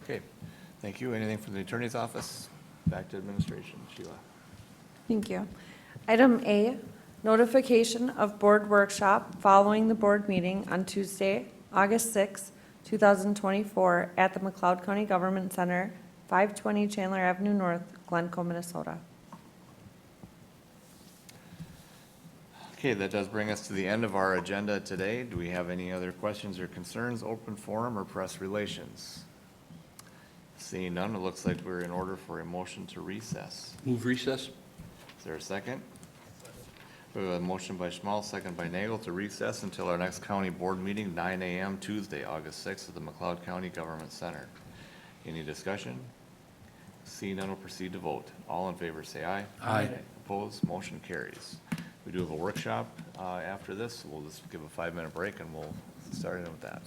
Okay, thank you. Anything from the attorney's office? Back to administration. Sheila. Thank you. Item A, notification of board workshop following the board meeting on Tuesday, August 6, 2024, at the McLeod County Government Center, 520 Chandler Avenue North, Glencoe, Minnesota. Okay, that does bring us to the end of our agenda today. Do we have any other questions or concerns, open forum or press relations? Seeing none, it looks like we're in order for a motion to recess. Move recess. Is there a second? We have a motion by Schmal, second by Nagel to recess until our next county board meeting, 9 a.m. Tuesday, August 6th at the McLeod County Government Center. Any discussion? Seeing none, we'll proceed to vote. All in favor say aye. Aye. Opposed, motion carries. We do have a workshop after this. We'll just give a 5-minute break and we'll start in with that.